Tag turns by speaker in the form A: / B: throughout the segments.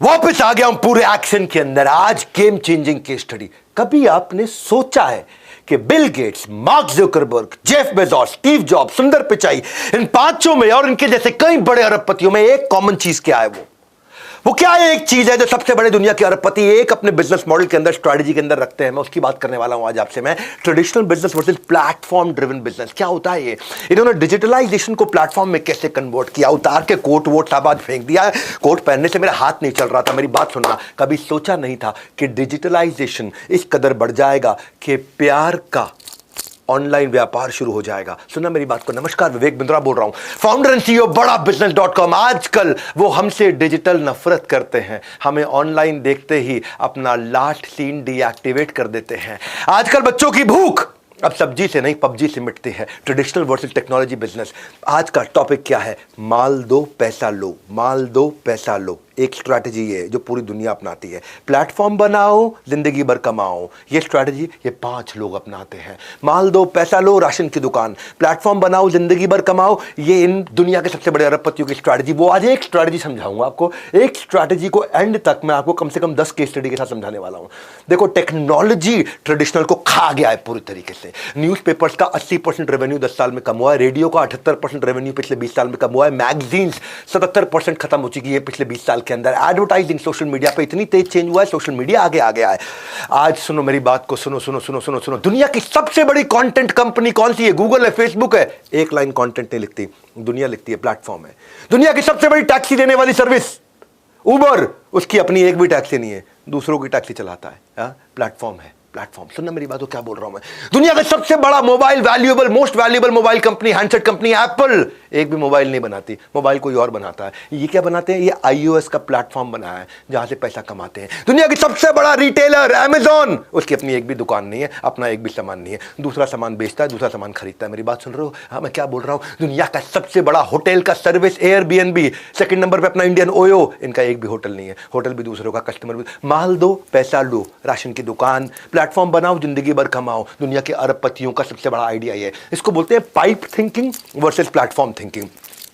A: वापस आ गया हूं पूरे एक्शन के अंदर। आज गेम चेंजिंग केस स्टडी। कभी आपने सोचा है कि Bill Gates, mark Zuckerberg, Jeff Bezos, Steve jobs, सुंदर पिचाई, इन पांचों में और इनके जैसे कई बड़े अरबपतियों में एक कॉमन चीज क्या है? वो क्या है? एक चीज है जो सबसे बड़े दुनिया के अरबपति एक अपने बिजनेस मॉडल के अंदर, स्ट्रैटेजी के अंदर रखते हैं। मैं उसकी बात करने वाला हूं आज आपसे। मैं traditional business versus platform driven business. क्या होता है ये? इन्होंने डिजिटलाइजेशन को प्लेटफॉर्म में कैसे कन्वर्ट किया, उतार के कोट वोट साबाद फेंक दिया। कोट पहनने से मेरा हाथ नहीं चल रहा था। मेरी बात सुनना, कभी सोचा नहीं था कि डिजिटलाइजेशन इस कदर बढ़ जाएगा कि प्यार का ऑनलाइन व्यापार शुरू हो जाएगा। सुना मेरी बात को। नमस्कार, विवेक बिंद्रा बोल रहा हूं, फाउंडर एंड सीईओ बड़ा बिजनेस.com। आजकल वो हमसे डिजिटल नफरत करते हैं, हमें ऑनलाइन देखते ही अपना लास्ट सीन डीएक्टिवेट कर देते हैं। आजकल बच्चों की भूख अब सब्जी से नहीं पबजी से मिटती है। Traditional versus technology business. आज का टॉपिक क्या है? माल दो पैसा लो, माल दो पैसा लो। एक स्ट्रैटेजी है जो पूरी दुनिया अपनाती है। प्लेटफॉर्म बनाओ, जिंदगी भर कमाओ। ये स्ट्रैटेजी ये 5 लोग अपनाते हैं। माल दो पैसा लो, राशन की दुकान। प्लेटफॉर्म बनाओ, जिंदगी भर कमाओ। ये इन दुनिया के सबसे बड़े अरबपतियों की स्ट्रैटेजी। वो आज एक स्ट्रैटेजी समझाऊंगा आपको। एक स्ट्रैटेजी को एंड तक मैं आपको कम से कम 10 केस स्टडी के साथ समझाने वाला हूं। देखो, टेक्नोलॉजी ट्रेडिशनल को खा गया है पूरी तरीके से। न्यूज़पेपर्स का 80% रेवेन्यू 10 साल में कम हुआ है। रेडियो का 78% रेवेन्यू पिछले 20 साल में कम हुआ है। मैगजीन्स 77% खत्म हो चुकी है पिछले 20 साल के अंदर। एडवर्टाइजिंग सोशल मीडिया पे इतनी तेज चेंज हुआ है, सोशल मीडिया आगे आ गया है। आज सुनो मेरी बात को, सुनो सुनो सुनो सुनो सुनो। दुनिया की सबसे बड़ी कंटेंट कंपनी कौन सी है? गूगल है, फेसबुक है। एक लाइन कंटेंट नहीं लिखती, दुनिया लिखती है, प्लेटफॉर्म है। दुनिया की सबसे बड़ी टैक्सी देने वाली सर्विस उबर, उसकी अपनी एक भी टैक्सी नहीं है, दूसरों की टैक्सी चलाता है। प्लेटफॉर्म है, प्लेटफॉर्म। सुनना मेरी बात को, क्या बोल रहा हूं मैं। दुनिया का सबसे बड़ा mobile valuable, most valuable mobile company, handset company Apple, एक भी मोबाइल नहीं बनाती, मोबाइल कोई और बनाता है। ये क्या बनाते हैं? ये iOS का प्लेटफॉर्म बनाया है जहां से पैसा कमाते हैं। दुनिया की सबसे बड़ा रिटेलर अमेज़न, उसकी अपनी एक भी दुकान नहीं है, अपना एक भी सामान नहीं है, दूसरा सामान बेचता है, दूसरा सामान खरीदता है। मेरी बात सुन रहे हो? हाँ, मैं क्या बोल रहा हूं। दुनिया का सबसे बड़ा होटल का सर्विस एयरबीएनबी, सेकंड नंबर पे अपना इंडियन ओयो, इनका एक भी होटल नहीं है, होटल भी दूसरों का, कस्टमर भी। माल दो पैसा लो, राशन की दुकान। प्लेटफॉर्म बनाओ, जिंदगी भर कमाओ। दुनिया के अरबपतियों का सबसे बड़ा आइडिया ये है। इसको बोलते हैं pipe thinking versus platform thinking.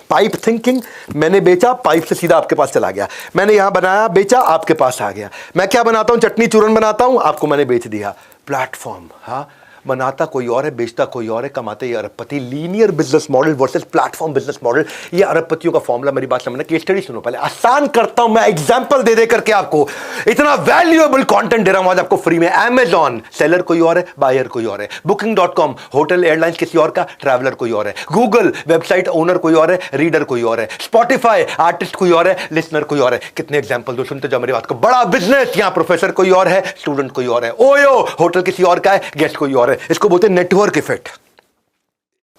A: Pipe thinking, मैंने बेचा, पाइप से सीधा आपके पास चला गया। मैंने यहां बनाया, बेचा, आपके पास आ गया। मैं क्या बनाता हूं? चटनी चूरन बनाता हूं, आपको मैंने बेच दिया। प्लेटफॉर्म, हाँ, बनाता कोई और है, बेचता कोई और है, कमाते ये अरबपति। Linear business model versus platform business model, ये अरबपतियों का फॉर्मूला। मेरी बात समझना। केस स्टडी सुनो पहले, आसान करता हूं मैं, एग्जांपल दे करके आपको। इतना वैल्यूएबल कंटेंट दे रहा हूं आज आपको फ्री में। अमेज़न, सेलर कोई और है, बायर कोई और है। Booking.com, होटल एयरलाइंस किसी और का, ट्रैवलर कोई और है। गूगल, वेबसाइट ओनर कोई और है, रीडर कोई और है। स्पॉटिफाई, आर्टिस्ट कोई और है, लिसनर कोई और है। कितने एग्जांपल दो, सुनते जाओ मेरी बात को। बड़ा बिजनेस, यहां प्रोफेसर कोई और है, स्टूडेंट कोई और है। ओयो, होटल किसी और का है, गेस्ट कोई और है। इसको बोलते हैं network effect.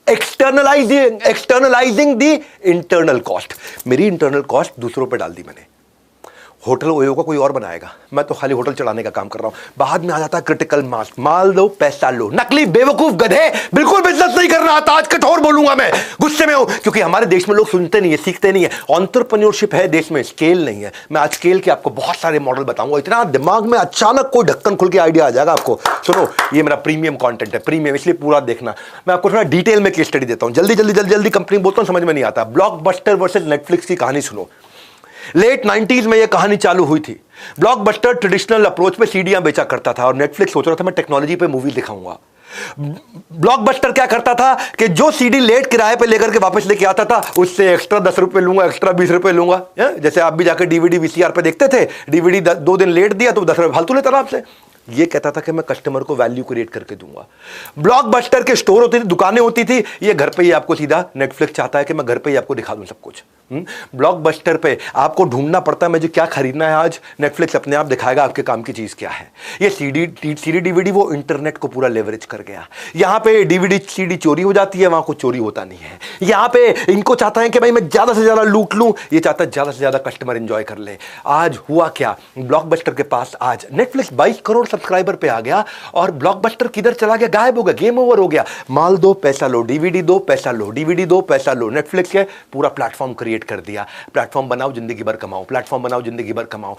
A: Externalising the internal cost. मेरी इंटरनल कॉस्ट दूसरों पे डाल दी मैंने। होटल ओयो का कोई और बनाएगा, मैं तो खाली होटल चढ़ाने का काम कर रहा हूं। बाद में आ जाता है क्रिटिकल मास। माल दो पैसा लो। नकली बेवकूफ गधे, बिल्कुल बिजनेस नहीं करना आता। आज कठोर बोलूंगा मैं, गुस्से में हूं, क्योंकि हमारे देश में लोग सुनते नहीं है, सीखते नहीं है। एंटरप्रेन्योरशिप है देश में, स्केल नहीं है। मैं आज स्केल के आपको बहुत सारे मॉडल बताऊंगा। इतना दिमाग में अचानक कोई ढक्कन खुल के आइडिया आ जाएगा आपको। सुनो, ये मेरा प्रीमियम कंटेंट है, प्रीमियम, इसलिए पूरा देखना। मैं आपको थोड़ा डिटेल में केस स्टडी देता हूं। जल्दी जल्दी जल्दी जल्दी कंपनी बोलता हूं, समझ में नहीं आता। ब्लॉकबस्टर वर्सेस नेटफ्लिक्स की कहानी सुनो। लेट 90s में यह कहानी चालू हुई थी। ब्लॉकबस्टर ट्रेडिशनल अप्रोच पे सीडियां बेचा करता था और नेटफ्लिक्स सोच रहा था मैं टेक्नोलॉजी पे मूवी दिखाऊंगा। ब्लॉकबस्टर क्या करता था कि जो सीडी लेट किराए पे लेकर के वापस लेके आता था, उससे एक्स्ट्रा 10 रुपए लूंगा, एक्स्ट्रा 20 रुपए लूंगा। जैसे आप भी जाकर डीवीडी वीसीआर पे देखते थे, डीवीडी 2 दिन लेट दिया तो 10 रुपए फालतू लेता था आपसे। ये कहता था कि मैं कस्टमर को वैल्यू क्रिएट करके दूंगा। ब्लॉकबस्टर के स्टोर होते थे, दुकानें होती थी, ये घर पे ही आपको सीधा, नेटफ्लिक्स चाहता है कि मैं घर पे ही आपको दिखा दूं सब कुछ। ब्लॉकबस्टर पे आपको ढूंढना पड़ता है मुझे क्या खरीदना है आज, नेटफ्लिक्स अपने आप दिखाएगा आपके काम की चीज क्या है। ये सीडी डीवीडी वो इंटरनेट को पूरा लेवरेज कर गया। यहां पे डीवीडी सीडी चोरी हो जाती है, वहां कुछ चोरी होता नहीं है। यहां पे इनको चाहता है कि भाई मैं ज्यादा से ज्यादा लूट लूं, ये चाहता है ज्यादा से ज्यादा कस्टमर एंजॉय कर ले। आज हुआ क्या, ब्लॉकबस्टर के पास आज नेटफ्लिक्स 22 करोड़ सब्सक्राइबर पे आ गया और ब्लॉकबस्टर किधर चला गया, गायब हो गया, गेम ओवर हो गया। माल दो पैसा लो, डीवीडी दो पैसा लो, डीवीडी दो पैसा लो। नेटफ्लिक्स के पूरा प्लेटफॉर्म क्रिएट कर दिया। प्लेटफॉर्म बनाओ, जिंदगी भर कमाओ। प्लेटफॉर्म बनाओ, जिंदगी भर कमाओ।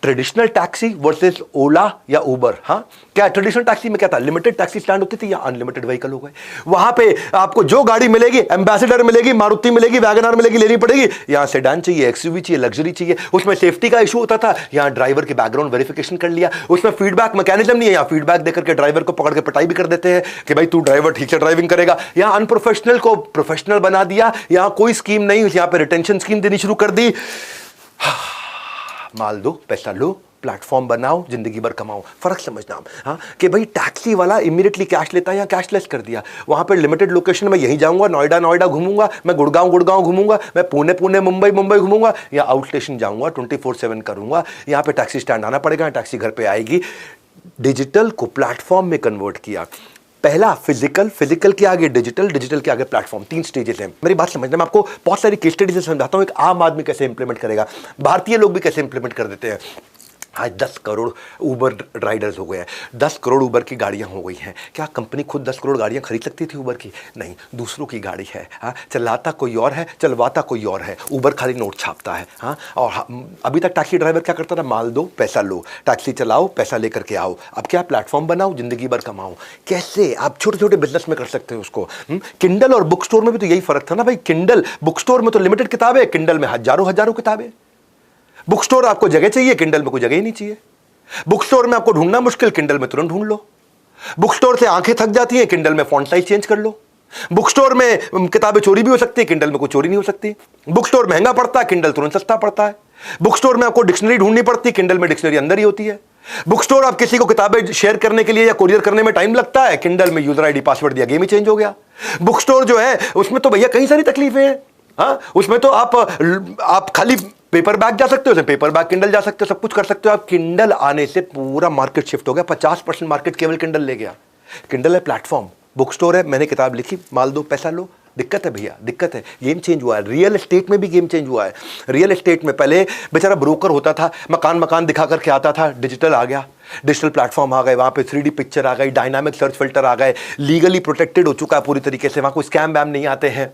A: ट्रेडिशनल टैक्सी वर्सेस ओला या उबर। हाँ, क्या ट्रेडिशनल टैक्सी में क्या था, लिमिटेड टैक्सी स्टैंड होती थी या अनलिमिटेड व्हीकल हो गए। वहां पे आपको जो गाड़ी मिलेगी, एम्बेसडर मिलेगी, मारुति मिलेगी, वैगनआर मिलेगी, लेनी पड़ेगी। यहां सेडान चाहिए, एक्सयूवी चाहिए, लग्जरी चाहिए। उसमें सेफ्टी का इशू होता था, यहां ड्राइवर के बैकग्राउंड वेरिफिकेशन कर लिया। उसमें फीडबैक मैकेनिज्म नहीं है, यहां फीडबैक देकर के ड्राइवर को पकड़ के पिटाई भी कर देते हैं कि भाई तू ड्राइवर ठीक से ड्राइविंग करेगा। यहां अनप्रोफेशनल को प्रोफेशनल बना दिया। यहां कोई स्कीम नहीं, यहां पे रिटेंशन स्कीम देनी शुरू कर दी। माल दो, पैसा लो, प्लेटफॉर्म बनाओ, जिंदगी भर कमाओ। फर्क समझना हाँ, कि भाई टैक्सी वाला इमीडिएटली कैश लेता है या कैशलेस कर दिया। वहां पे लिमिटेड लोकेशन में यहीं जाऊंगा, नोएडा घूमूंगा, मैं गुड़गांव घूमूंगा, मैं पुणे मुंबई घूमूंगा, या आउट स्टेशन जाऊंगा, 24/7 करूंगा। यहां पे टैक्सी स्टैंड आना पड़ेगा, टैक्सी घर पे आएगी। डिजिटल को प्लेटफॉर्म में कन्वर्ट किया। पहला फिजिकल के आगे डिजिटल के आगे प्लेटफॉर्म, 3 स्टेजेस हैं। मेरी बात समझना, मैं आपको बहुत सारी केस स्टडी से समझाता हूं, एक आम आदमी कैसे इंप्लीमेंट करेगा, भारतीय लोग भी कैसे इंप्लीमेंट कर देते हैं। आज 10 करोड़ ऊबर राइडर्स हो गए हैं, 10 करोड़ ऊबर की गाड़ियां हो गई हैं। क्या कंपनी खुद 10 करोड़ गाड़ियां खरीद सकती थी ऊबर की? नहीं, दूसरों की गाड़ी है। हाँ, चलाता कोई और है, चलवाता कोई और है। ऊबर खाली नोट छापता है। हाँ, और अभी तक टैक्सी ड्राइवर क्या करता था, माल दो पैसा लो, टैक्सी चलाओ पैसा लेकर के आओ। अब क्या, प्लेटफॉर्म बनाओ, जिंदगी भर कमाओ। कैसे आप छोटे छोटे बिजनेस में कर सकते हो उसको। किंडल और बुक स्टोर में भी तो यही फर्क था ना भाई। किंडल बुक स्टोर में तो लिमिटेड किताबें, किंडल में हजारों किताबें। बुक स्टोर आपको जगह चाहिए, किंडल में कोई जगह ही नहीं चाहिए। बुक स्टोर में आपको ढूंढना मुश्किल, किंडल में तुरंत ढूंढ लो। बुक स्टोर से आंखें थक जाती हैं, किंडल में फॉन्ट साइज चेंज कर लो। बुक स्टोर में किताबें चोरी भी हो सकती है, किंडल में कोई चोरी नहीं हो सकती। बुक स्टोर महंगा पड़ता है, किंडल तुरंत सस्ता पड़ता है। बुक स्टोर में आपको डिक्शनरी ढूंढनी पड़ती है, किंडल में डिक्शनरी अंदर ही होती है। बुक स्टोर आप किसी को किताबें शेयर करने के लिए या कोरियर करने में टाइम लगता है, किंडल में यूजर आईडी पासवर्ड दिया, गेम ही चेंज हो गया। बुक स्टोर जो है उसमें तो भैया कई सारी तकलीफें हैं। हाँ, उसमें तो आप खाली पेपर बैग जा सकते हो, पेपर बैग किंडल जा सकते हो, सब कुछ कर सकते हो आप। किंडल आने से पूरा मार्केट शिफ्ट हो गया, 50% मार्केट केवल किंडल ले गया। किंडल है प्लेटफॉर्म, बुक स्टोर है, मैंने किताब लिखी, माल दो पैसा लो। दिक्कत है भैया, दिक्कत है। गेम चेंज हुआ है। रियल एस्टेट में भी गेम चेंज हुआ है। रियल एस्टेट में पहले बेचारा ब्रोकर होता था, मकान दिखा करके आता था। डिजिटल आ गया, डिजिटल प्लेटफॉर्म आ गए, वहां पे 3D पिक्चर आ गई, डायनामिक सर्च फिल्टर आ गए, लीगली प्रोटेक्टेड हो चुका है पूरी तरीके से, वहां कोई स्कैम वैम नहीं आते हैं।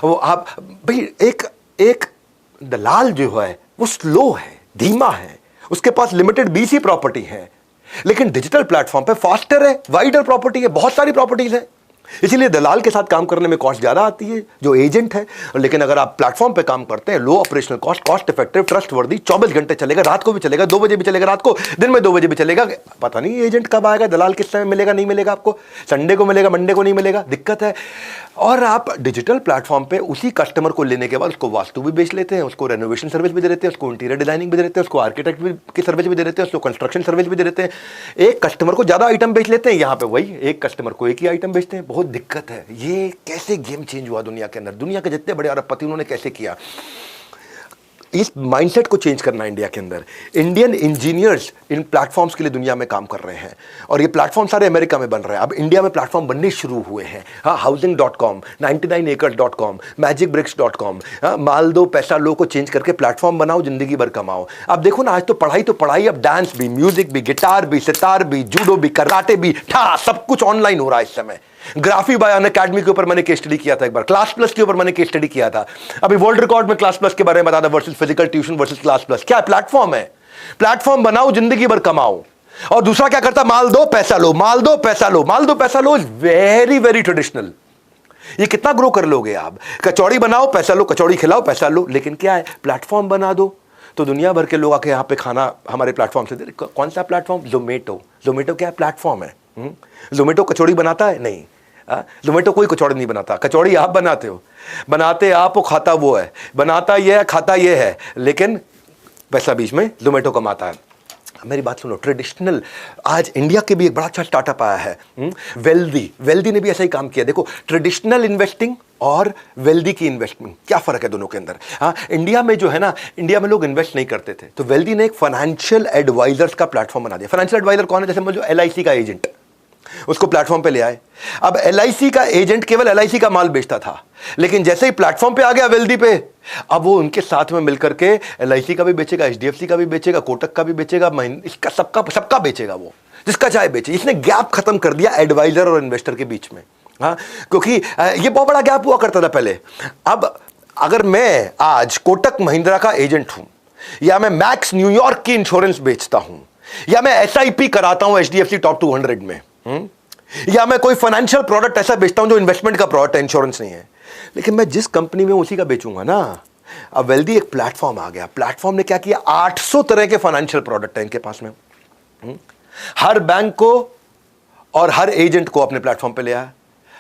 A: वो आप भाई एक दलाल जो है वो स्लो है, धीमा है, उसके पास लिमिटेड BC प्रॉपर्टी है। लेकिन डिजिटल प्लेटफॉर्म पे फास्टर है, वाइडर प्रॉपर्टी है, बहुत सारी प्रॉपर्टीज है। इसीलिए दलाल के साथ काम करने में कॉस्ट ज्यादा आती है जो एजेंट है। लेकिन अगर आप प्लेटफॉर्म पे काम करते हैं, लो ऑपरेशनल कॉस्ट इफेक्टिव, ट्रस्टवर्दी, 24 घंटे चलेगा, रात को भी चलेगा, 2 बजे भी चलेगा, रात को, दिन में 2 बजे भी चलेगा। पता नहीं एजेंट कब आएगा, दलाल किस समय मिलेगा, नहीं मिलेगा आपको, संडे को मिलेगा, मंडे को नहीं मिलेगा, दिक्कत है। और आप डिजिटल प्लेटफॉर्म पे उसी कस्टमर को लेने के बाद उसको वास्तु भी बेच लेते हैं, उसको रेनोवेशन सर्विस भी दे देते हैं, उसको इंटीरियर डिजाइनिंग भी दे देते हैं, उसको आर्किटेक्ट की सर्विस भी दे देते हैं, उसको कंस्ट्रक्शन सर्विस भी दे देते हैं। एक कस्टमर को ज्यादा आइटम बेच लेते हैं, यहाँ पे वही एक कस्टमर को एक ही आइटम बेचते हैं। बहुत दिक्कत है। ये कैसे गेम चेंज हुआ दुनिया के अंदर, दुनिया के जितने बड़े अरबपति उन्होंने कैसे किया। इस माइंडसेट को चेंज करना इंडिया के अंदर। इंडियन इंजीनियर्स इन प्लेटफॉर्म्स के लिए दुनिया में काम कर रहे हैं और ये प्लेटफॉर्म सारे अमेरिका में बन रहे हैं। अब इंडिया में प्लेटफॉर्म बनने शुरू हुए हैं। हाँ, housing.com, 99acres.com, magicbricks.com, माल दो पैसा लो को चेंज करके प्लेटफॉर्म बनाओ, जिंदगी भर कमाओ। अब देखो ना, आज तो पढ़ाई, अब डांस भी, म्यूजिक भी, गिटार भी, सितार भी, जूडो भी, कराटे भी, सब कुछ ऑनलाइन हो रहा है इस समय। ग्राफी बाय अनअकैडमी के ऊपर मैंने केस स्टडी किया था एक बार, क्लास प्लस के ऊपर मैंने केस स्टडी किया था। अभी वर्ल्ड रिकॉर्ड में क्लास प्लस के बारे में बता था, versus physical tuition versus class plus. क्या प्लेटफॉर्म है, प्लेटफॉर्म बनाओ, जिंदगी भर कमाओ। और दूसरा क्या करता, माल दो पैसा लो, माल दो पैसा लो, माल दो पैसा लो इज वेरी वेरी ट्रेडिशनल। ये कितना ग्रो कर लोगे आप। कचौड़ी बनाओ पैसा लो, कचौड़ी खिलाओ पैसा लो। लेकिन क्या है, प्लेटफॉर्म बना दो तो दुनिया भर के लोग आके यहाँ पे खाना हमारे प्लेटफॉर्म से दे। कौन सा प्लेटफॉर्म? जोमेटो क्या है, प्लेटफॉर्म है। जोमेटो कचौड़ी बनाता है? नहीं, जोमेटो कोई कचौड़ी नहीं बनाता। कचौड़ी आप बनाते हो, बनाते आप हो, खाता वो है, बनाता ये है, खाता ये है, लेकिन पैसा बीच में जोमेटो कमाता है। मेरी बात सुनो, ट्रेडिशनल, आज इंडिया के भी एक बड़ा अच्छा स्टार्टअप आया है, वेल्दी ने भी ऐसा ही काम किया। देखो, ट्रेडिशनल इन्वेस्टिंग और वेल्दी की इन्वेस्टमेंट, क्या फर्क है दोनों के अंदर। हाँ, इंडिया में जो है ना, इंडिया में लोग इन्वेस्ट नहीं करते थे, तो वेल्दी ने एक फाइनेंशियल एडवाइजर्स का प्लेटफॉर्म बना दिया। फाइनेंशियल एडवाइजर कौन है? जैसे समझो LIC का एजेंट, उसको प्लेटफॉर्म पे ले आए। अब LIC का एजेंट केवल LIC का माल बेचता था, लेकिन जैसे ही प्लेटफॉर्म पे आ गया वेल्दी पे, अब वो उनके साथ में मिलकर के LIC का भी बेचेगा, HDFC का भी बेचेगा, कोटक का भी बेचेगा, इसका सबका बेचेगा, वो जिसका चाहे बेचे। इसने गैप खत्म कर दिया एडवाइजर और इन्वेस्टर के बीच में। हाँ, क्योंकि ये बहुत बड़ा गैप हुआ करता था पहले। अब अगर मैं आज कोटक महिंद्रा का एजेंट हूं, या मैं मैक्स न्यूयॉर्क की इंश्योरेंस बेचता हूं, या मैं एसआईपी कराता हूं एचडीएफसी टॉप 200 में, या मैं कोई फाइनेंशियल प्रोडक्ट ऐसा बेचता हूं जो इन्वेस्टमेंट का प्रोडक्ट है, इंश्योरेंस नहीं है, लेकिन मैं जिस कंपनी में उसी का बेचूंगा ना। अब वेल्दी एक प्लेटफॉर्म आ गया, प्लेटफॉर्म ने क्या किया, 800 तरह के फाइनेंशियल प्रोडक्ट है इनके पास में। हर बैंक को और हर एजेंट को अपने प्लेटफॉर्म पे ले आया।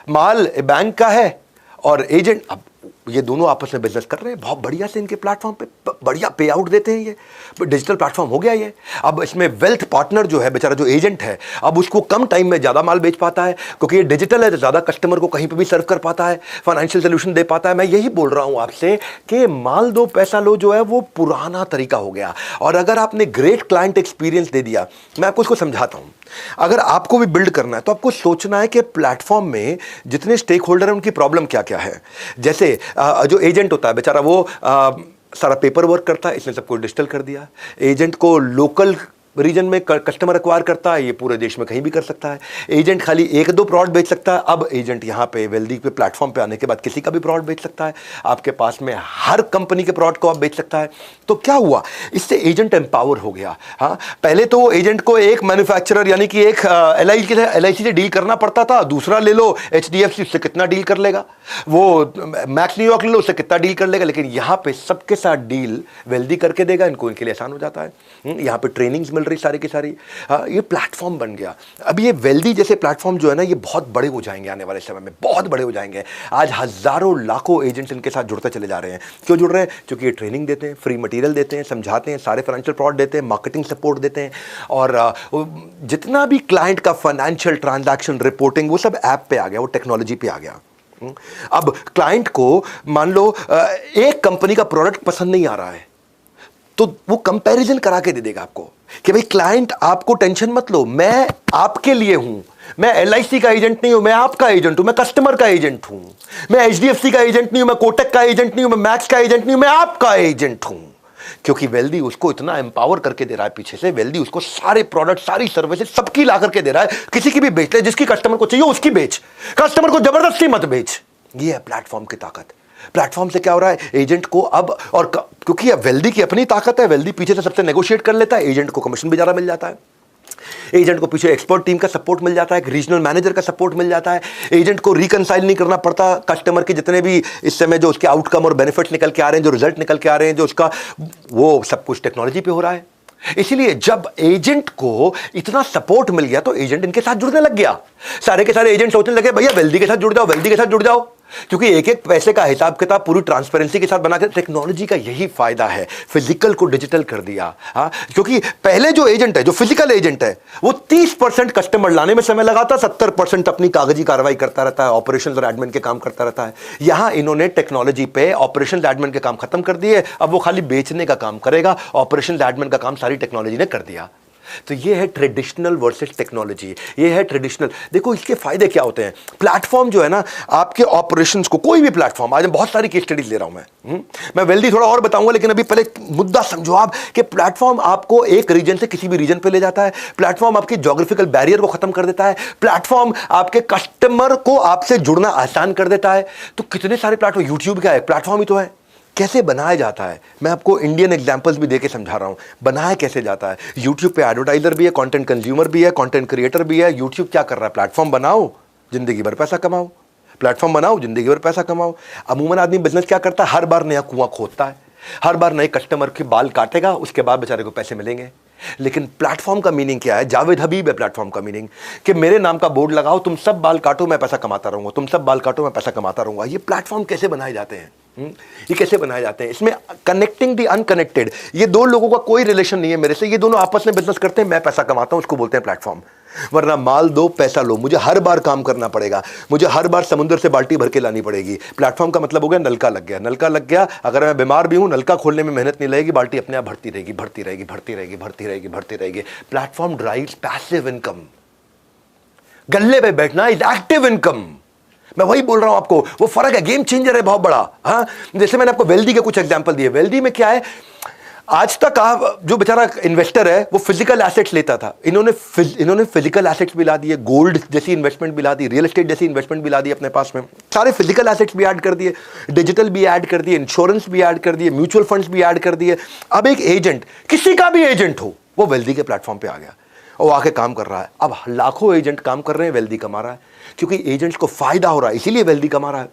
A: माल बैंक का है और एजेंट, अब ये दोनों आपस में बिजनेस कर रहे हैं बहुत बढ़िया से, इनके प्लेटफॉर्म पे बढ़िया पे आउट देते हैं। ये डिजिटल प्लेटफॉर्म हो गया ये। अब इसमें वेल्थ पार्टनर जो है बेचारा, जो एजेंट है, अब उसको कम टाइम में ज़्यादा माल बेच पाता है, क्योंकि ये डिजिटल है तो ज़्यादा कस्टमर को कहीं पे भी सर्व कर पाता है, फाइनेंशियल सोल्यूशन दे पाता है। मैं यही बोल रहा हूँ आपसे कि माल दो पैसा लो जो है वो पुराना तरीका हो गया। और अगर आपने ग्रेट क्लाइंट एक्सपीरियंस दे दिया, मैं आपको उसको समझाता हूँ। अगर आपको भी बिल्ड करना है तो आपको सोचना है कि प्लेटफॉर्म में जितने स्टेक होल्डर हैं उनकी प्रॉब्लम क्या क्या है। जैसे जो एजेंट होता है बेचारा, वो सारा पेपर वर्क करता है, इसने सब कुछ डिजिटल कर दिया। एजेंट को लोकल रीजन में कस्टमर एक्वायर करता है, ये पूरे देश में कहीं भी कर सकता है। एजेंट खाली एक दो प्रोडक्ट बेच सकता है, अब एजेंट यहाँ पे वेल्दी पे प्लेटफॉर्म पे आने के बाद किसी का भी प्रोडक्ट बेच सकता है। आपके पास में हर कंपनी के प्रोडक्ट को आप बेच सकता है। तो क्या हुआ, इससे एजेंट एम्पावर हो गया। हाँ, पहले तो एजेंट को एक मैन्युफैक्चरर यानी कि एक एलआईसी से डील करना पड़ता था। दूसरा ले लो एचडीएफसी, उससे कितना डील कर लेगा, वो मैक्स न्यूयॉर्क ले लो, उससे कितना डील कर लेगा। लेकिन यहाँ पे सबके साथ डील वेल्दी करके देगा, इनको इनके लिए आसान हो जाता है। यहाँ पे ट्रेनिंग्स मिल रही सारी की सारी। ये प्लेटफॉर्म बन गया। अब ये वेल्दी जैसे प्लेटफॉर्म जो है ना, ये बहुत बड़े हो जाएंगे आने वाले समय में, बहुत बड़े हो जाएंगे। आज हजारों लाखों एजेंट्स इनके साथ जुड़ते चले जा रहे हैं। क्यों जुड़ रहे हैं? क्योंकि ये ट्रेनिंग देते हैं, फ्री मटेरियल देते हैं, समझाते हैं, सारे फाइनेंशियल प्रोडक्ट देते हैं, मार्केटिंग सपोर्ट देते हैं, और जितना भी क्लाइंट का फाइनेंशियल ट्रांजैक्शन रिपोर्टिंग वो सब ऐप पे आ गया, वो टेक्नोलॉजी पे आ गया। अब क्लाइंट को मान लो एक कंपनी का प्रोडक्ट पसंद नहीं आ रहा है, तो वो कंपैरिजन करा के दे देगा आपको कि भाई क्लाइंट आपको टेंशन मत लो, मैं आपके लिए हूं, मैं एलआईसी का एजेंट नहीं हूं, मैं आपका एजेंट हूं, मैं कस्टमर का एजेंट हूं, मैं एचडीएफसी का एजेंट नहीं हूं, मैं कोटक का एजेंट नहीं हूं, मैं मैक्स का एजेंट नहीं हूं, मैं आपका एजेंट हूं। क्योंकि वेल्दी उसको इतना एम्पावर करके दे रहा है पीछे से, वेल्दी उसको सारे प्रोडक्ट, सारी सर्विसेज सबकी ला करके दे रहा है। किसी की भी बेच ले, जिसकी कस्टमर को चाहिए उसकी बेच, कस्टमर को जबरदस्ती मत बेच। ये है प्लेटफॉर्म की ताकत। प्लेटफॉर्म से क्या हो रहा है, एजेंट को अब, और क्योंकि अब वेल्दी की अपनी ताकत है, वेल्दी पीछे से सबसे नेगोशिएट कर लेता है, एजेंट को कमीशन भी ज्यादा मिल जाता है, एजेंट को पीछे एक्सपर्ट टीम का सपोर्ट मिल जाता है, एक रीजनल मैनेजर का सपोर्ट मिल जाता है, एजेंट को रिकंसाइल नहीं करना पड़ता कस्टमर के जितने भी इस समय जो उसके आउटकम और बेनिफिट्स निकल के आ रहे हैं, जो रिजल्ट निकल के आ रहे हैं, जो उसका, वो सब कुछ टेक्नोलॉजी पे हो रहा है। इसलिए जब एजेंट को इतना सपोर्ट मिल गया तो एजेंट इनके साथ जुड़ने लग गया। सारे के सारे एजेंट सोचने लगे भैया वेल्दी के साथ जुड़ जाओ, वेल्दी के साथ जुड़ जाओ, क्योंकि एक एक पैसे का हिसाब किताब पूरी ट्रांसपेरेंसी के साथ बनाकर। टेक्नोलॉजी का यही फायदा है, फिजिकल को डिजिटल कर दिया। हाँ, क्योंकि पहले जो एजेंट है, जो फिजिकल एजेंट है, वो 30% कस्टमर लाने में समय लगाता, 70% अपनी कागजी कार्रवाई करता रहता है, ऑपरेशंस और एडमिन के काम करता रहता है। यहां इन्होंने टेक्नोलॉजी पे ऑपरेशंस एडमिन के काम खत्म कर दिए, अब वो खाली बेचने का काम करेगा, ऑपरेशंस एडमिन का काम सारी टेक्नोलॉजी ने कर दिया। तो ये है ट्रेडिशनल वर्सेस टेक्नोलॉजी, ये है ट्रेडिशनल। देखो इसके फायदे क्या होते हैं। प्लेटफॉर्म जो है ना, आपके ऑपरेशंस को, कोई भी प्लेटफॉर्म, आज बहुत सारी केस स्टडीज ले रहा हूं मैं वेल्दी थोड़ा और बताऊंगा, लेकिन अभी पहले मुद्दा समझो आप कि प्लेटफॉर्म आपको एक रीजन से किसी भी रीजन पे ले जाता है, प्लेटफॉर्म आपकी ज्योग्राफिकल बैरियर को खत्म कर देता है, प्लेटफॉर्म आपके कस्टमर को आपसे जुड़ना आसान कर देता है। तो कितने सारे प्लेटफॉर्म, यूट्यूब क्या है, प्लेटफॉर्म ही तो है। कैसे बनाया जाता है, मैं आपको इंडियन एग्जांपल्स भी देके समझा रहा हूं, बनाया कैसे जाता है। यूट्यूब पे एडवर्टाइजर भी है, कंटेंट कंज्यूमर भी है, कंटेंट क्रिएटर भी है। यूट्यूब क्या कर रहा है, प्लेटफॉर्म बनाओ, जिंदगी भर पैसा कमाओ, प्लेटफॉर्म बनाओ, जिंदगी भर पैसा कमाओ। अमूमन आदमी बिजनेस क्या करता है, हर बार नया कुआं खोदता है, हर बार नए कस्टमर के बाल काटेगा, उसके बाद बेचारे को पैसे मिलेंगे। लेकिन प्लेटफॉर्म का मीनिंग क्या है, जावेद हबीब है प्लेटफॉर्म का मीनिंग, कि मेरे नाम का बोर्ड लगाओ, तुम सब बाल काटो मैं पैसा कमाता रहूंगा, तुम सब बाल काटो मैं पैसा कमाता रहूंगा। ये प्लेटफॉर्म कैसे बनाए जाते हैं, ये कैसे बनाए जाते हैं। इसमें कनेक्टिंग दी अनकनेक्टेड, ये दो लोगों का कोई रिलेशन नहीं है मेरे से, ये दोनों आपस में बिजनेस करते हैं, मैं पैसा कमाता हूं, उसको बोलते हैं प्लेटफॉर्म। वरना माल दो पैसा लो, मुझे हर बार काम करना पड़ेगा, मुझे हर बार समुद्र से बाल्टी भर के लानी पड़ेगी। प्लेटफॉर्म का मतलब हो गया नलका लग गया, नलका लग गया, अगर मैं बीमार भी हूं, नलका खोलने में मेहनत नहीं लगेगी, बाल्टी अपने आप भरती रहेगी, भरती रहेगी, भरती रहेगी, भरती रहेगी, भरती रहेगी। Platform drives passive income. गल्ले पे बैठना इज एक्टिव इनकम। मैं वही बोल रहा हूं आपको, वो फर्क है, गेम चेंजर है बहुत बड़ा। हाँ, जैसे मैंने आपको वेल्दी के कुछ एग्जांपल दिए। वेल्दी में क्या है, आज तक आप जो बेचारा इन्वेस्टर है वो फिजिकल एसेट्स लेता था, इन्होंने फिजिकल एसेट्स भी ला दिए, गोल्ड जैसी इन्वेस्टमेंट भी ला दी, रियल एस्टेट जैसी इन्वेस्टमेंट भी ला दी अपने पास में, सारे फिजिकल एसेट्स भी ऐड कर दिए, डिजिटल भी ऐड कर दिए, इंश्योरेंस भी ऐड कर दिए, म्यूचुअल फंड्स भी ऐड कर दिए। अब एक एजेंट, किसी का भी एजेंट हो, वो वेल्दी के प्लेटफॉर्म पे आ गया और वो आके काम कर रहा है। अब लाखों एजेंट काम कर रहे हैं, वेल्दी कमा रहा है, क्योंकि एजेंट्स को फायदा हो रहा है, इसीलिए वेल्दी कमा रहा है,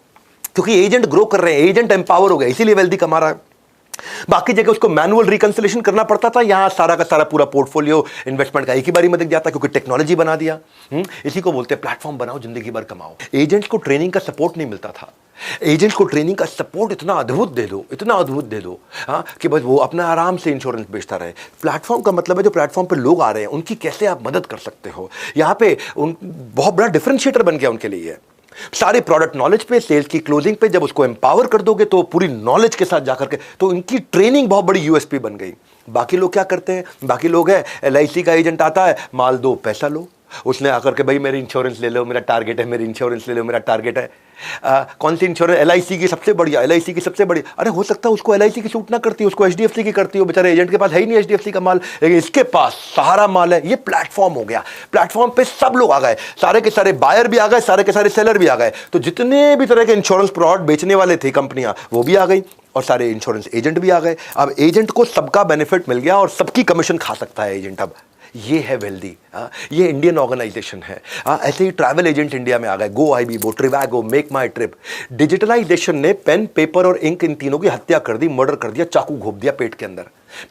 A: क्योंकि एजेंट ग्रो कर रहे हैं, एजेंट एम्पावर हो गया, इसीलिए वेल्दी कमा रहा है। बाकी जगह उसको मैनुअल रिकंसिलेशन करना पड़ता था, यहां सारा का सारा पूरा पोर्टफोलियो इन्वेस्टमेंट का एक ही बारी में दिख जाता, क्योंकि टेक्नोलॉजी बना दिया। इसी को बोलते हैं प्लेटफॉर्म बनाओ, जिंदगी भर कमाओ। एजेंट्स को ट्रेनिंग का सपोर्ट नहीं मिलता था, एजेंट्स को ट्रेनिंग का सपोर्ट इतना अद्भुत दे दो, इतना अद्भुत दे दो, हाँ, कि बस वो अपना आराम से इंश्योरेंस बेचता रहे। प्लेटफॉर्म का मतलब है जो प्लेटफॉर्म पे लोग आ रहे हैं उनकी कैसे आप मदद कर सकते हो। यहाँ पे बहुत बड़ा डिफरेंशिएटर बन गया उनके लिए। सारे प्रोडक्ट नॉलेज पे, सेल्स की क्लोजिंग पे जब उसको एम्पावर कर दोगे तो पूरी नॉलेज के साथ जाकर के, तो इनकी ट्रेनिंग बहुत बड़ी यूएसपी बन गई। बाकी लोग क्या करते हैं, बाकी लोग है LIC का एजेंट आता है, माल दो पैसा लो, उसने आकर के भाई मेरी इंश्योरेंस ले लो, मेरा टारगेट है, मेरी इंश्योरेंस ले लो, मेरा टारगेट है। कौन सी इंश्योरेंस, LIC की सबसे बढ़िया, LIC की सबसे बढ़िया। अरे हो सकता है उसको LIC की सूट ना करती, उसको HDFC की करती हो, बेचारे एजेंट के पास है ही नहीं HDFC का माल, लेकिन इसके पास सहारा माल है। ये प्लेटफॉर्म हो गया, प्लेटफॉर्म पे सब लोग आ गए, सारे के सारे बायर भी आ गए, सारे के सारे सेलर भी आ गए। तो जितने भी तरह के इंश्योरेंस प्रोडक्ट बेचने वाले थे कंपनियां, वो भी आ गई और सारे इंश्योरेंस एजेंट भी आ गए। अब एजेंट को सबका बेनिफिट मिल गया और सबकी कमीशन खा सकता है एजेंट। अब ये है वेल्दी, ये इंडियन ऑर्गेनाइजेशन है। ऐसे ही ट्रैवल एजेंट इंडिया में आ गए, GoIbibo, ट्रिवैगो, मेक माई ट्रिप। डिजिटलाइजेशन ने पेन, पेपर और इंक इन तीनों की हत्या कर दी, मर्डर कर दिया, चाकू घोप दिया पेट के अंदर।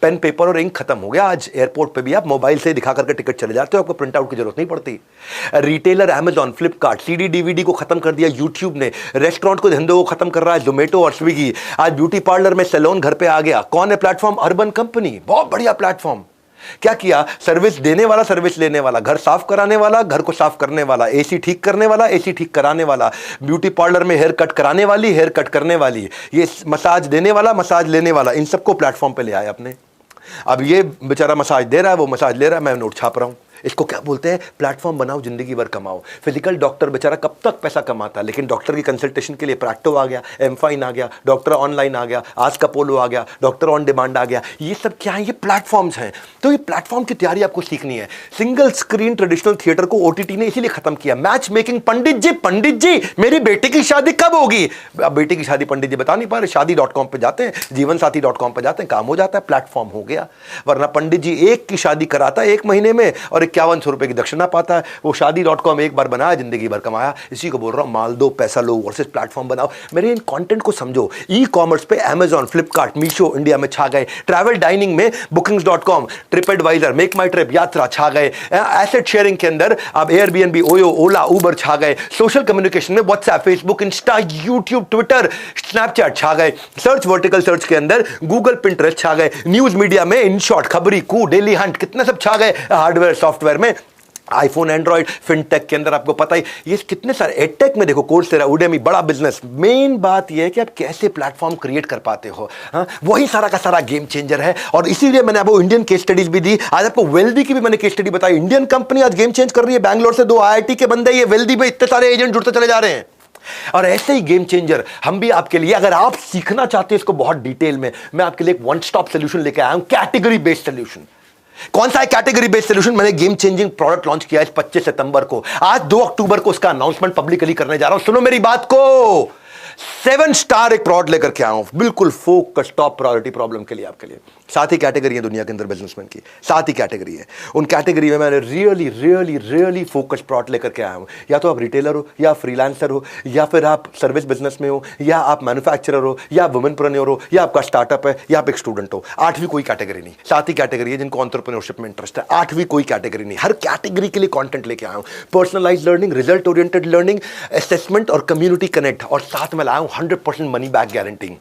A: पेन, पेपर और इंक खत्म हो गया। आज एयरपोर्ट पे भी आप मोबाइल से दिखा करके टिकट चले जाते हो, आपको प्रिंट आउट की जरूरत नहीं पड़ती। Retailer Amazon, Flipkart, CD DVD को खत्म कर दिया यूट्यूब ने। रेस्टोरेंट को धंधे को खत्म कर रहा है जोमेटो और स्विगी। आज ब्यूटी पार्लर में सैलून घर पे आ गया। कौन है प्लेटफॉर्म? अर्बन कंपनी, बहुत बढ़िया प्लेटफॉर्म। क्या किया? सर्विस देने वाला, सर्विस लेने वाला, घर साफ कराने वाला, घर को साफ करने वाला, AC ठीक करने वाला, AC ठीक कराने वाला, ब्यूटी पार्लर में हेयर कट कराने वाली, हेयर कट करने वाली, ये मसाज देने वाला, मसाज लेने वाला, इन सबको प्लेटफॉर्म पे ले आए अपने। अब ये बेचारा मसाज दे रहा है, वो मसाज ले रहा है, मैं नोट छाप रहा हूं। इसको क्या बोलते हैं? प्लेटफॉर्म बनाओ, जिंदगी भर कमाओ। फिजिकल डॉक्टर बेचारा कब तक पैसा कमाता है, लेकिन डॉक्टर की कंसल्टेशन के लिए प्रैक्टो आ गया, एमफाइन आ गया, डॉक्टर ऑनलाइन आ गया, आस्क अपोलो आ गया, डॉक्टर ऑन डिमांड आ गया। ये सब क्या है? ये प्लेटफॉर्म्स हैं। तो ये प्लेटफॉर्म की तैयारी आपको सीखनी है। सिंगल स्क्रीन ट्रेडिशनल थिएटर को OTT ने इसीलिए खत्म किया। मैच मेकिंग, पंडित जी मेरी बेटी की शादी कब होगी? अब बेटी की शादी पंडित जी बता नहीं पा रहे, शादी.com पे जाते हैं, जीवनसाथी.com पे जाते हैं, काम हो जाता है, प्लेटफॉर्म हो गया। वरना पंडित जी एक की शादी कराता है 1 महीने में और 5100 रुपए की दक्षिणा पाता है। वो शादी.com एक बार बनाया, जिंदगी भर कमाया। इसी को बोल रहा हूं, माल दो पैसा लो वर्सेस प्लेटफॉर्म बनाओ। मेरे इन कंटेंट को समझो। ई-कॉमर्स पे Amazon, फ्लिपकार्ट, मीशो इंडिया में छा गए। ट्रैवल डाइनिंग में Bookings.com, ट्रिप एडवाइजर, मेक माई ट्रिप, यात्रा छा गए। एसेट शेयरिंग के अंदर अब Airbnb, ओयो, ओला, उबर छा गए। सोशल कम्युनिकेशन में WhatsApp, Facebook, Insta, YouTube, Twitter, Snapchat छा गए। सर्च, वर्टिकल सर्च के अंदर गूगल, पिंटरेस्ट छा गए। न्यूज मीडिया में इनशॉट, खबरी, कू, डेली हंट, कितने सब छा गए। हार्डवेयर, सॉफ्टवेयर में आईफोन, एंड्रॉइड, फिनटेक के अंदर आपको पता ही, ये कितने सारे। एडटेक में देखो, कोर्सेरा, उडेमी, बड़ा बिजनेस। मेन बात ये है कि आप कैसे प्लेटफॉर्म क्रिएट कर पाते हो। हाँ, वही सारा का सारा गेम चेंजर है। और इसीलिए मैंने आपको इंडियन केस स्टडीज भी दी। आज आपको वेल्दी की भी मैंने केस स्टडी बताई। इंडियन कंपनी आज गेम चेंज कर रही है। बैंगलोर से 2 IIT के बंदे, ये वेल्दी में इतने सारे एजेंट जुड़ते चले जा रहे हैं। और ऐसे ही गेम चेंजर हम भी आपके लिए, अगर आप सीखना चाहते हैं इसको बहुत डिटेल में, मैं आपके लिए एक वन स्टॉप सोल्यूशन लेके आया हूं, कैटेगरी बेस्ड सोल्यूशन। कौन सा है कैटेगरी बेस्ड सोल्यूशन? मैंने गेम चेंजिंग प्रोडक्ट लॉन्च किया इस 25 सितंबर को। आज 2 अक्टूबर को उसका अनाउंसमेंट पब्लिकली करने जा रहा हूं। सुनो मेरी बात को, 7 स्टार एक प्रोडक्ट लेकर के आया हूं, बिल्कुल फोकस, टॉप प्रायोरिटी प्रॉब्लम के लिए, आपके लिए। 7 ही कैटेगरी है दुनिया के अंदर बिजनेसमैन की, 7 ही कैटेगरी है। उन कैटेगरी में मैंने रियली फोकस प्रोडक्ट लेकर के आया हूं। या तो आप रिटेलर हो, या फ्रीलांसर हो, या फिर आप सर्विस बिजनेस में हो, या आप मैन्युफैक्चरर हो, या वुमेनप्रेन्योर हो, या आपका स्टार्टअप है, या आप एक स्टूडेंट हो। 8वीं कोई कैटेगरी नहीं, 7 ही कैटेगरी है जिनको एंटरप्रेन्योरशिप में इंटरेस्ट है। 8वीं कोई कैटेगरी नहीं। हर कैटेगरी के लिए कंटेंट लेके आया हूं। Personalised learning, result oriented learning, assessment और कम्युनिटी कनेक्ट, और साथ में लाया हूं 100% मनी बैक गारंटी।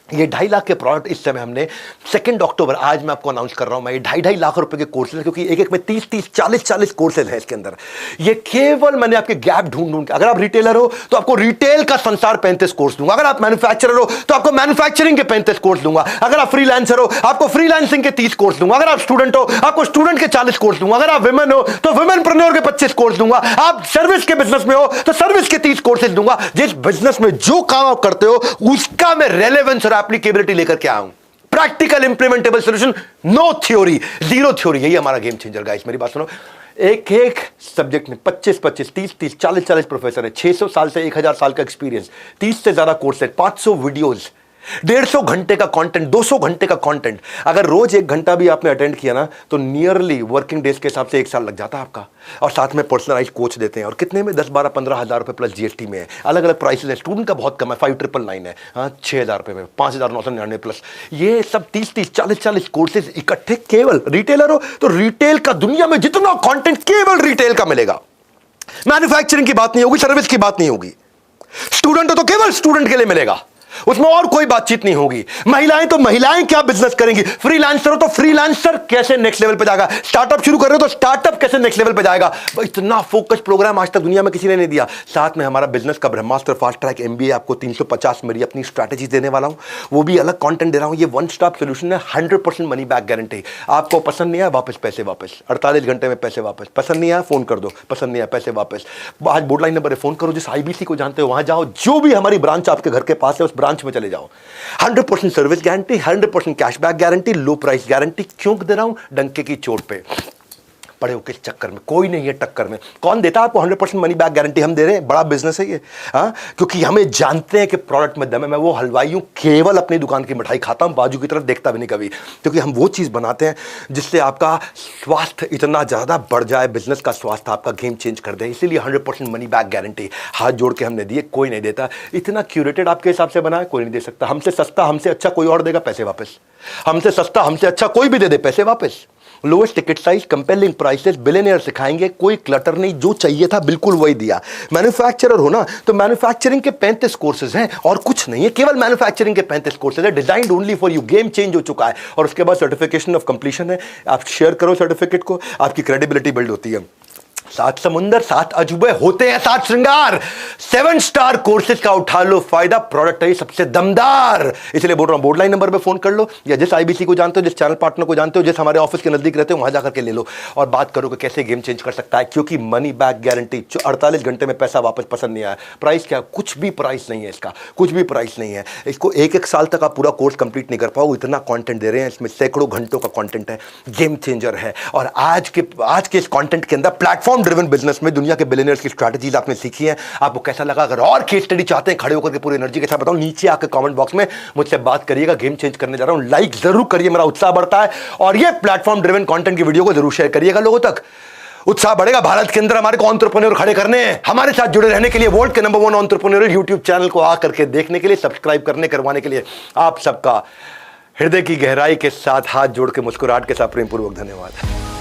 A: ये 2.5 लाख के प्रोडक्ट इस समय हमने 2 अक्टूबर, आज मैं आपको अनाउंस कर रहा हूं। मैं ये 2.5 लाख रुपए के कोर्सेज हैं, क्योंकि एक में 30 40 कोर्सेज हैं इसके अंदर। ये केवल मैंने आपके गैप ढूंढ के, अगर आप रिटेलर हो तो आपको रिटेल का संसार 35 कोर्स दूंगा। अगर आप मैन्युफैक्चरर हो तो आपको मैन्युफैक्चरिंग के 35 कोर्स दूंगा। अगर आप फ्रीलांसर हो आपको फ्रीलांसिंग के 30 कोर्स दूंगा। अगर आप स्टूडेंट हो आपको स्टूडेंट के 40 कोर्स दूंगा। अगर आप वुमेन हो तो वुमेनप्रेन्योर के 25 कोर्स दूंगा। आप सर्विस के बिजनेस में हो तो सर्विस के 30 कोर्सेज दूंगा। जिस बिजनेस में जो काम आप करते हो उसका मैं रेलेवेंस और एप्लीकेबिलिटी लेकर क्या हूं। Practical implementable solution, no theory, zero theory. यही हमारा गेम चेंजर गाइस। मेरी बात सुनो, एक एक सब्जेक्ट में 25-25, 30-30, 40-40 प्रोफेसर है, 600 साल से 1000 साल का एक्सपीरियंस, 30 से ज्यादा कोर्स है, 500 वीडियोस, 150 घंटे का कंटेंट, 200 घंटे का कंटेंट। अगर रोज 1 घंटा भी आपने अटेंड किया ना, तो नियरली वर्किंग डेज के हिसाब से 1 साल लग जाता है आपका। और साथ में पर्सनलाइज कोच देते हैं, और कितने में 10-12-15 हज़ार रुपए प्लस जीएसटी में है। अलग अलग प्राइसेस है, स्टूडेंट का बहुत कम है, 5999 है, हाँ 6000 रुपए में, 5999 प्लस। ये सब 30-30, 40-40 कोर्सेज इकट्ठे। केवल रिटेलर हो तो रिटेल का दुनिया में जितना कंटेंट केवल रिटेल का मिलेगा। मैन्युफैक्चरिंग की बात नहीं होगी, सर्विस की बात नहीं होगी। स्टूडेंट हो तो केवल स्टूडेंट के लिए मिलेगा, उसमें और कोई बातचीत नहीं होगी। महिलाएं तो महिलाएं क्या बिजनेस करेंगी, फ्रीलांसर हो तो फ्रीलांसर कैसे नेक्स्ट लेवल पे जाएगा, स्टार्टअप शुरू कर रहे हो तो स्टार्टअप कैसे नेक्स्ट लेवल पे जाएगा। इतना फोकस प्रोग्राम आज तक दुनिया में किसी ने नहीं दिया। साथ में हमारा बिजनेस का ब्रह्मास्त्र फास्ट ट्रैक एमबीए, आपको 350 मेरी अपनी स्ट्रैटेजी देने वाला हूं, वो भी अलग कंटेंट दे रहा हूं। ये वन स्टॉप सोल्यूशन है, 100% मनी बैक गारंटी। आपको पसंद नहीं आया, वापस पैसे वापस, 48 घंटे में पैसे वापस। पसंद नहीं आया, फोन कर दो, पसंद नहीं आया, पैसे वापस। आज बोर्ड लाइन नंबर है, फोन करो, जिस आईबीसी को जानते हो वहां जाओ, जो भी हमारी ब्रांच आपके घर के पास है उस ब्रांच में चले जाओ। 100% सर्विस गारंटी, 100% कैशबैक गारंटी, लो प्राइस गारंटी। क्यों दे रहा हूं, डंके की चोट पे। पड़े हो किस चक्कर में, कोई नहीं है टक्कर में। कौन देता है आपको 100% मनी बैक गारंटी? हम दे रहे हैं, बड़ा बिजनेस है ये। हाँ, क्योंकि हमें जानते हैं कि प्रोडक्ट में दम है। मैं वो हलवाई हूं, केवल अपनी दुकान की मिठाई खाता हूं, बाजू की तरफ देखता भी नहीं कभी, क्योंकि हम वो चीज बनाते हैं जिससे आपका स्वास्थ्य इतना ज्यादा बढ़ जाए, बिजनेस का स्वास्थ्य आपका गेम चेंज कर दे। इसीलिए 100% मनी बैक गारंटी हाथ जोड़ के हमने दिए, कोई नहीं देता। इतना क्यूरेटेड आपके हिसाब से बना है, कोई नहीं दे सकता। हमसे सस्ता, हमसे अच्छा कोई और देगा, पैसे वापस। हमसे सस्ता, हमसे अच्छा कोई भी दे दे, पैसे वापस। Lowest ticket size, compelling prices, billionaire सिखाएंगे, कोई क्लटर नहीं, जो चाहिए था बिल्कुल वही दिया। मैन्युफैक्चरर हो ना, तो मैन्युफैक्चरिंग के 35 कोर्सेज हैं और कुछ नहीं है, केवल मैन्युफैक्चरिंग के 35 कोर्सेज है, designed only for you. Game change हो चुका है। और उसके बाद सर्टिफिकेशन ऑफ कंप्लीशन है। आप शेयर करो सर्टिफिकेट को, आपकी क्रेडिबिलिटी बिल्ड होती है। 7 समुंदर, 7 अजूबे होते हैं, 7 श्रृंगार। 7 स्टार कोर्सेज का उठा लो फायदा, प्रोडक्ट है सबसे दमदार। इसलिए बोल रहा हूं, बोर्ड लाइन नंबर पे फोन कर लो, या जिस आईबीसी को जानते हो, जिस चैनल पार्टनर को जानते हो, जिस हमारे ऑफिस के नजदीक रहते हो, वहां जाकर के ले लो और बात करो कि कैसे गेम चेंज कर सकता है। क्योंकि मनी बैक गारंटी, 48 घंटे में पैसा वापस। पसंद नहीं आया, प्राइस क्या, कुछ भी प्राइस नहीं है इसका, कुछ भी प्राइस नहीं है। इसको 1-1 साल तक आप पूरा कोर्स कंप्लीट नहीं कर पाओ, इतना कंटेंट दे रहे हैं। इसमें सैकड़ों घंटों का कंटेंट है, गेम चेंजर है। और आज के इस कंटेंट के अंदर प्लेटफॉर्म ड्रिवन बिजनेस में दुनिया के बिलियनियर्स की स्ट्रैटेजीज आपने सीखी है। आपको कैसा लगा? अगर और केस स्टडी चाहते हैं, खड़े होकर के पूरी एनर्जी के साथ बताओ, नीचे आकर कमेंट बॉक्स में मुझसे बात करिएगा। गेम चेंज करने जा रहा हूं, लाइक जरूर करिए, मेरा उत्साह बढ़ता है। और ये प्लेटफॉर्म ड्रिवन कंटेंट की वीडियो को जरूर शेयर करिएगा, लोगों तक उत्साह बढ़ेगा। भारत के अंदर हमारे को एंटरप्रेन्योर खड़े करने हैं। हमारे साथ जुड़े रहने के लिए, वर्ल्ड के नंबर 1 एंटरप्रेन्योर यूट्यूब चैनल को आकर के देखने के लिए, सब्सक्राइब करने करवाने के लिए आप सबका हृदय की गहराई के साथ, हाथ जोड़ के, मुस्कुराहट के साथ प्रेमपूर्वक धन्यवाद।